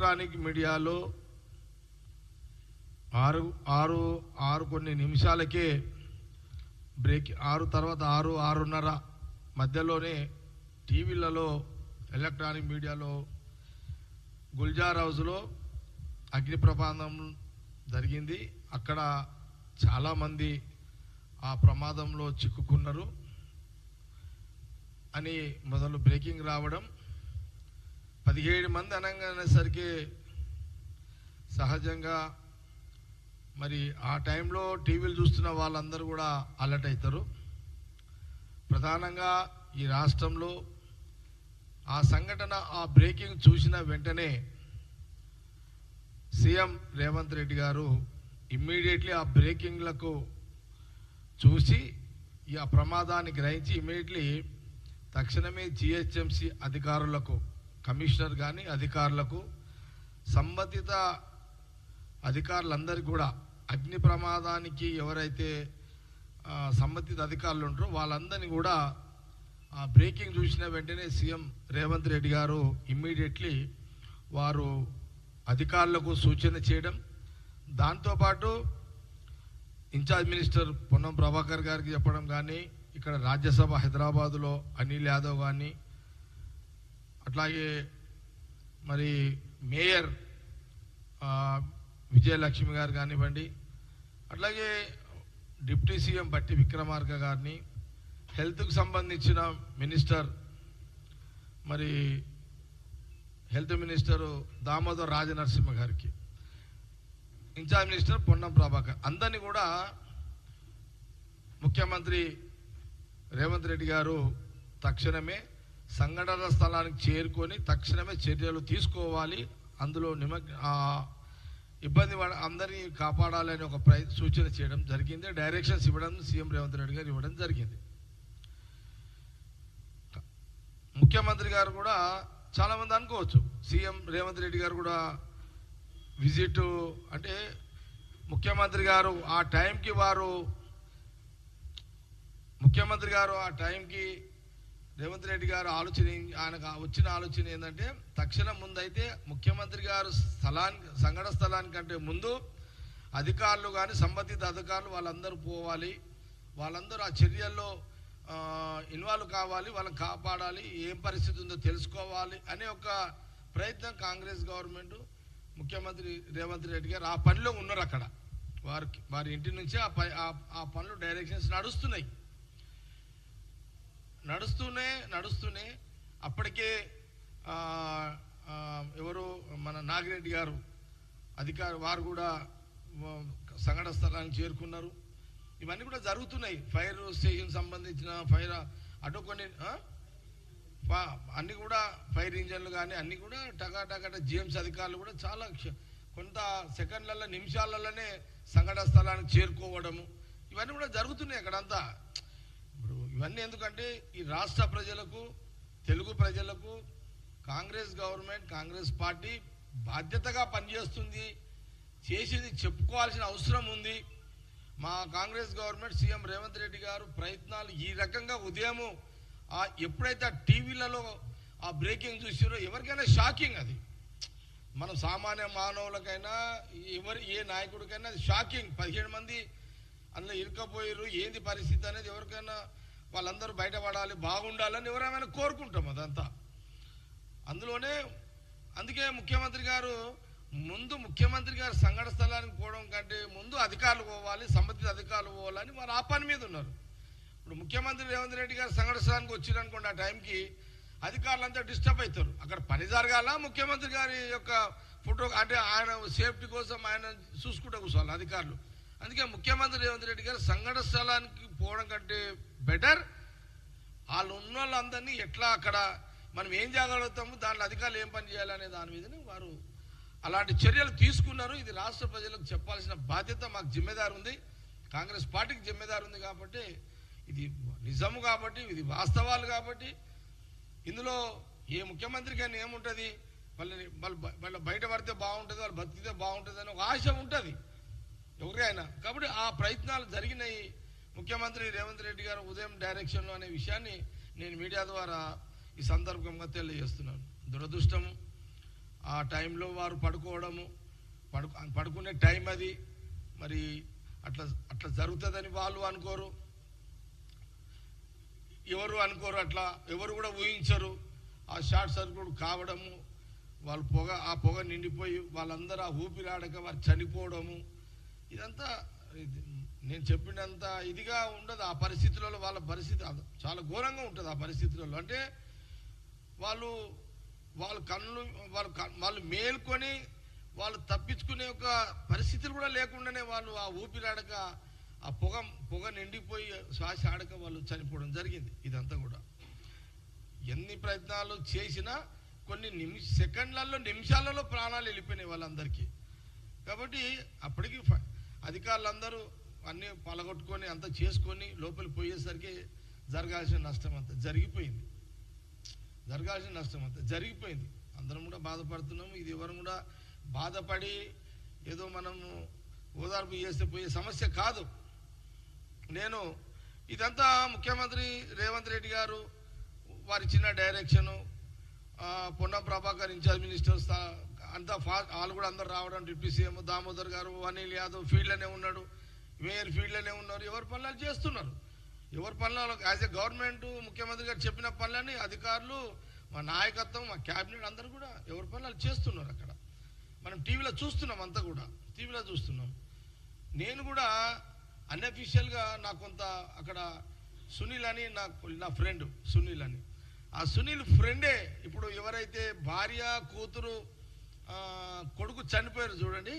Electronic మీడియాలో ఆరు కొన్ని నిమిషాలకే బ్రేక్ 6 తర్వాత 6:30 మధ్యలోనే టీవీలలో ఎలక్ట్రానిక్ మీడియాలో గుల్జార్ హౌస్లో అగ్ని ప్రమాదం జరిగింది. అక్కడ చాలామంది ఆ ప్రమాదంలో చిక్కుకున్నారు అని మొదలు బ్రేకింగ్ రావడం, 17 మంది అనగానేసరికి సహజంగా మరి ఆ టైంలో టీవీలు చూస్తున్న వాళ్ళందరూ కూడా అలర్ట్ అవుతారు. ప్రధానంగా ఈ రాష్ట్రంలో ఆ సంఘటన ఆ బ్రేకింగ్ చూసిన వెంటనే సీఎం రేవంత్ రెడ్డి గారు ఇమ్మీడియట్లీ ఆ బ్రేకింగ్లకు చూసి ఆ ప్రమాదాన్ని గ్రహించి ఇమ్మీడియట్లీ తక్షణమే జిహెచ్ఎంసి అధికారులకు, కమిషనర్ కానీ అధికారులకు, సంబంధిత అధికారులందరికీ కూడా అగ్ని ప్రమాదానికి ఎవరైతే సంబంధిత అధికారులు ఉంటారో వాళ్ళందరినీ కూడా ఆ బ్రేకింగ్ చూసిన వెంటనే సీఎం రేవంత్ రెడ్డి గారు ఇమ్మీడియట్లీ వారు అధికారులకు సూచన చేయడం, దాంతోపాటు ఇన్ఛార్జ్ మినిస్టర్ పొన్నం ప్రభాకర్ గారికి చెప్పడం కానీ, ఇక్కడ రాజ్యసభ హైదరాబాదులో అనిల్ యాదవ్ కానీ, అట్లాగే మరి మేయర్ విజయలక్ష్మి గారు కానివ్వండి, అట్లాగే డిప్యూటీ సీఎం బట్టి విక్రమార్క గారిని, హెల్త్కు సంబంధించిన మినిస్టర్ మరి హెల్త్ మినిస్టరు దామోదర్ రాజనరసింహ గారికి, ఇన్ఛార్జ్ మినిస్టర్ పొన్నం ప్రభాకర్, అందరినీ కూడా ముఖ్యమంత్రి రేవంత్ రెడ్డి గారు తక్షణమే సంఘటన స్థలానికి చేరుకొని తక్షణమే చర్యలు తీసుకోవాలి, అందులో ఇబ్బంది అందరినీ కాపాడాలని ఒక సూచన చేయడం జరిగింది. డైరెక్షన్స్ ఇవ్వడం సీఎం రేవంత్ రెడ్డి గారు ఇవ్వడం జరిగింది. ముఖ్యమంత్రి గారు కూడా చాలామంది అనుకోవచ్చు సీఎం రేవంత్ రెడ్డి గారు కూడా విజిట్ అంటే ముఖ్యమంత్రి గారు ఆ టైంకి రేవంత్ రెడ్డి గారు ఆయనకు వచ్చిన ఆలోచన ఏంటంటే తక్షణం ముందైతే ముఖ్యమంత్రి గారు సంఘటన స్థలానికంటే ముందు అధికారులు కానీ సంబంధిత అధికారులు వాళ్ళందరూ పోవాలి, వాళ్ళందరూ ఆ చర్యల్లో ఇన్వాల్వ్ కావాలి, వాళ్ళని కాపాడాలి, ఏం పరిస్థితి ఉందో తెలుసుకోవాలి అనే ఒక ప్రయత్నం కాంగ్రెస్ గవర్నమెంట్, ముఖ్యమంత్రి రేవంత్ రెడ్డి గారు ఆ పనిలో ఉన్నారు. అక్కడ వారి ఇంటి నుంచి ఆ పనులు డైరెక్షన్స్ నడుస్తూనే అప్పటికే ఎవరు మన నాగిరెడ్డి గారు వారు కూడా సంఘటన స్థలానికి చేరుకున్నారు. ఇవన్నీ కూడా జరుగుతున్నాయి. ఫైర్ స్టేషన్ సంబంధించిన అటు కొన్ని అన్ని కూడా ఫైర్ ఇంజన్లు కానీ అన్ని కూడా టకాటక జిఎంసీ అధికారులు కూడా చాలా కొంత సెకండ్లలో నిమిషాలలోనే సంఘటన స్థలానికి చేరుకోవడము ఇవన్నీ కూడా జరుగుతున్నాయి అక్కడంతా. ఇప్పుడు ఇవన్నీ ఎందుకంటే ఈ రాష్ట్ర ప్రజలకు, తెలుగు ప్రజలకు కాంగ్రెస్ గవర్నమెంట్, కాంగ్రెస్ పార్టీ బాధ్యతగా పనిచేస్తుంది, చేసేది చెప్పుకోవాల్సిన అవసరం ఉంది. మా కాంగ్రెస్ గవర్నమెంట్ సీఎం రేవంత్ రెడ్డి గారు ప్రయత్నాలు ఈ రకంగా ఉదయము ఎప్పుడైతే టీవీలలో ఆ బ్రేకింగ్ చూసారో ఎవరికైనా షాకింగ్. అది మనం సామాన్య మానవులకైనా ఏ నాయకుడికైనా అది షాకింగ్. 17 మంది అందులో ఇరుకపోయారు, ఏంది పరిస్థితి అనేది ఎవరికైనా వాళ్ళందరూ బయటపడాలి, బాగుండాలని ఎవరైనా కోరుకుంటాం. అదంతా అందుకే ముఖ్యమంత్రి గారు సంఘటన స్థలానికి పోవడం కంటే ముందు అధికారులు పోవాలి, సంబంధిత అధికారులు పోవాలని వారు ఆ పని మీద ఉన్నారు. ఇప్పుడు ముఖ్యమంత్రి రేవంత్ రెడ్డి గారు సంఘటన స్థలానికి వచ్చిరనుకోండి, ఆ టైంకి అధికారులంతా డిస్టర్బ్ అవుతారు. అక్కడ పని జరగాల, ముఖ్యమంత్రి గారి యొక్క ఫోటో అంటే ఆయన సేఫ్టీ కోసం ఆయన చూసుకుంటూ కూర్చోవాలి అధికారులు. అందుకే ముఖ్యమంత్రి రేవంత్ రెడ్డి గారు సంఘటన స్థలానికి పోవడం కంటే బెటర్ వాళ్ళు ఉన్న వాళ్ళందరినీ ఎట్లా అక్కడ మనం ఏం చేయగలుగుతాము, దాంట్లో అధికారులు ఏం పని చేయాలనే దాని మీదనే వారు అలాంటి చర్యలు తీసుకున్నారు. ఇది రాష్ట్ర ప్రజలకు చెప్పాల్సిన బాధ్యత మాకు జిమ్మెదారు ఉంది, కాంగ్రెస్ పార్టీకి జిమ్మెదారు ఉంది. కాబట్టి ఇది నిజము, కాబట్టి ఇది వాస్తవాలు. కాబట్టి ఇందులో ఏ ముఖ్యమంత్రికైనా ఏముంటుంది, వాళ్ళు బయట పడితే బాగుంటుంది, వాళ్ళు బతికితే బాగుంటుంది అని ఒక ఆశ ఉంటుంది ఎవరికైనా. కాబట్టి ఆ ప్రయత్నాలు జరిగినాయి. ముఖ్యమంత్రి రేవంత్ రెడ్డి గారు ఉదయం డైరెక్షన్లో అనే విషయాన్ని నేను మీడియా ద్వారా ఈ సందర్భంగా తెలియజేస్తున్నాను. దురదృష్టం ఆ టైంలో వారు పడుకోవడము, పడుకునే టైం అది. మరి అట్లా అట్లా జరుగుతుందని వాళ్ళు అనుకోరు, ఎవరు అనుకోరు, అట్లా ఎవరు కూడా ఊహించరు. ఆ షార్ట్ సర్క్యూట్ కావడము, వాళ్ళు ఆ పొగ నిండిపోయి వాళ్ళందరూ ఆ ఊపిరాడక వారు చనిపోవడము, ఇదంతా నేను చెప్పినంత ఇదిగా ఉండదు. ఆ పరిస్థితులలో వాళ్ళ పరిస్థితి చాలా ఘోరంగా ఉంటుంది. ఆ పరిస్థితులలో అంటే వాళ్ళు కళ్ళు వాళ్ళు మేల్కొని వాళ్ళు తప్పించుకునే ఒక పరిస్థితులు కూడా లేకుండానే వాళ్ళు ఆ ఊపిరాడక ఆ పొగ నిండిపోయి శ్వాస ఆడక వాళ్ళు చనిపోవడం జరిగింది. ఇదంతా కూడా ఎన్ని ప్రయత్నాలు చేసినా కొన్ని సెకండ్లలో నిమిషాలలో ప్రాణాలు వెళ్ళిపోయినాయి వాళ్ళందరికీ. కాబట్టి అప్పటికి అధికారులందరూ అన్నీ పలగొట్టుకొని అంతా చేసుకొని లోపలికి పోయేసరికి జరగాల్సిన నష్టం అంతా జరిగిపోయింది. అందరం కూడా బాధపడుతున్నాము. ఇది ఎవరు కూడా బాధపడి ఏదో మనము ఓదార్పు చేస్తే పోయే సమస్య కాదు. నేను ఇదంతా ముఖ్యమంత్రి రేవంత్ రెడ్డి గారు వారి చిన్న direction, Ponnam Prabhakar in charge ministers అంతా వాళ్ళు కూడా అందరు రావడం, డిప్యూటీ సీఎం దామోదర్ గారు, అనిల్ యాదవ్ ఫీల్డ్లోనే ఉన్నాడు, మేయర్ ఫీల్డ్లోనే ఉన్నారు. ఎవరి పనులు చేస్తున్నారు. ఎవరి పనులు యాజ్ ఎ గవర్నమెంట్ ముఖ్యమంత్రి గారు చెప్పిన పనులని అధికారులు, మా నాయకత్వం, మా క్యాబినెట్ అందరూ కూడా ఎవరి పనులు చేస్తున్నారు. అక్కడ మనం టీవీలో చూస్తున్నాం, అంతా కూడా టీవీలో చూస్తున్నాం. నేను కూడా అన్అఫీషియల్గా నాకు కొంత అక్కడ సునీల్ అని నా ఫ్రెండ్ సునీల్ అని, ఆ సునీల్ ఫ్రెండే ఇప్పుడు ఎవరైతే భార్య కూతురు కొడుకు చనిపోయారు చూడండి,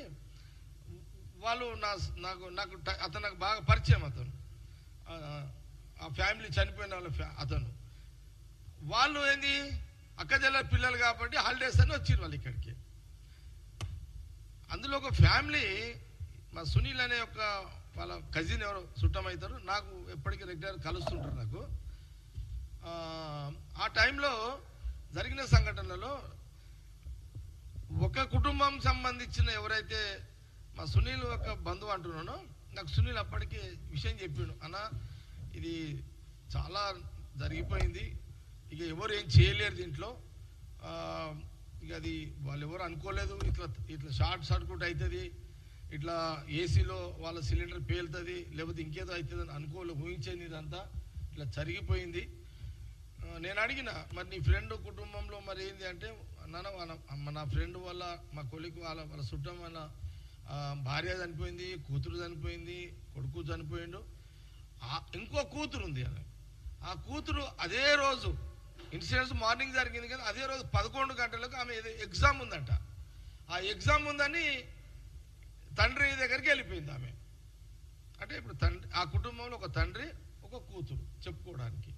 వాళ్ళు నాకు అతను నాకు బాగా పరిచయం. అతను ఆ ఫ్యామిలీ చనిపోయిన అతను వాళ్ళు ఏంది అక్కజల్ల పిల్లలు కాబట్టి హాలిడేస్ అని వచ్చారు వాళ్ళు ఇక్కడికి. అందులో ఒక ఫ్యామిలీ మా సునీల్ అనే ఒక వాళ్ళ కజిన్ ఎవరో చుట్టమవుతారు, నాకు ఎప్పటికీ రెగ్యులర్ కలుస్తుంటారు నాకు. ఆ టైంలో జరిగిన సంఘటనలలో ఒక కుటుంబం సంబంధించిన ఎవరైతే మా సునీల్ ఒక బంధువు అంటున్నానో, నాకు సునీల్ అప్పటికి విషయం చెప్పిండు, అన్న ఇది చాలా జరిగిపోయింది, ఇక ఎవరు ఏం చేయలేరు దీంట్లో, ఇక అది వాళ్ళు ఎవరు అనుకోలేదు, ఇట్లా షార్ట్ సర్క్యూట్ అవుతుంది, ఇట్లా ఏసీలో వాళ్ళ సిలిండర్ పేలుతుంది, లేకపోతే ఇంకేదో అవుతుంది అని ఊహించేది, ఇదంతా ఇట్లా జరిగిపోయింది. నేను అడిగిన, మరి నీ ఫ్రెండ్ కుటుంబంలో మరి ఏంది అంటే, నా ఫ్రెండ్ వల్ల మా కొలికి వాళ్ళ చుట్టం వల్ల భార్య చనిపోయింది, కూతురు చనిపోయింది, కొడుకు చనిపోయిండు, ఇంకో కూతురు ఉంది. ఆ కూతురు అదే రోజు ఇన్సిడెంట్స్ మార్నింగ్ జరిగింది కదా, అదే రోజు 11 గంటలకు ఆమె ఎగ్జామ్ ఉందంట. ఆ ఎగ్జామ్ ఉందని తండ్రి దగ్గరికి వెళ్ళిపోయింది ఆమె. అంటే ఇప్పుడు ఆ కుటుంబంలో ఒక తండ్రి ఒక కూతురు చెప్పుకోవడానికి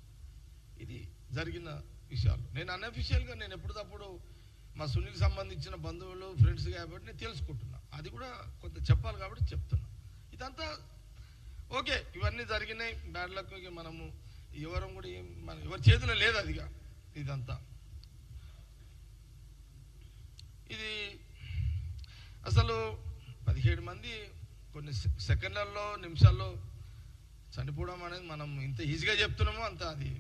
ఇది జరిగిన విషయాలు. నేను అన్అఫీషియల్గా నేను ఎప్పటికప్పుడు మా సునీల్ సంబంధించిన బంధువులు ఫ్రెండ్స్ కాబట్టి నేను తెలుసుకుంటున్నా, అది కూడా కొంత చెప్పాలి కాబట్టి చెప్తున్నా. ఇదంతా ఓకే, ఇవన్నీ జరిగినాయి, బ్యాడ్ లక్. మనము ఎవరం కూడా ఎవరి చేతిలో లేదు అదిగా. ఇదంతా ఇది అసలు 17 మంది కొన్ని సెకండ్లలో నిమిషాల్లో చనిపోవడం అనేది మనం ఇంత ఈజీగా చెప్తున్నామో అంత అది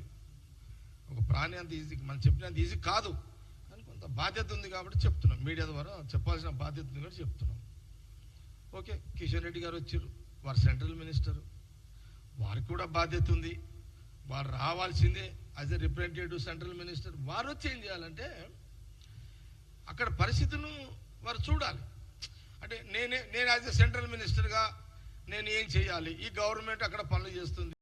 ఒక ప్రాణి అంత ఈజీ, మనం చెప్పినంత ఈజీ కాదు. కానీ కొంత బాధ్యత ఉంది కాబట్టి చెప్తున్నాం, మీడియా ద్వారా చెప్పాల్సిన బాధ్యత ఉంది కాబట్టి చెప్తున్నాం. ఓకే, కిషన్ రెడ్డి గారు వచ్చారు, వారు సెంట్రల్ మినిస్టర్, వారికి కూడా బాధ్యత ఉంది, వారు రావాల్సిందే as a representative central minister. వారు వచ్చి ఏం చేయాలంటే అక్కడ పరిస్థితులను వారు చూడాలి. అంటే నేను యాజ్ ఎ సెంట్రల్ మినిస్టర్గా నేను ఏం చేయాలి, ఈ గవర్నమెంట్ అక్కడ పనులు చేస్తుంది.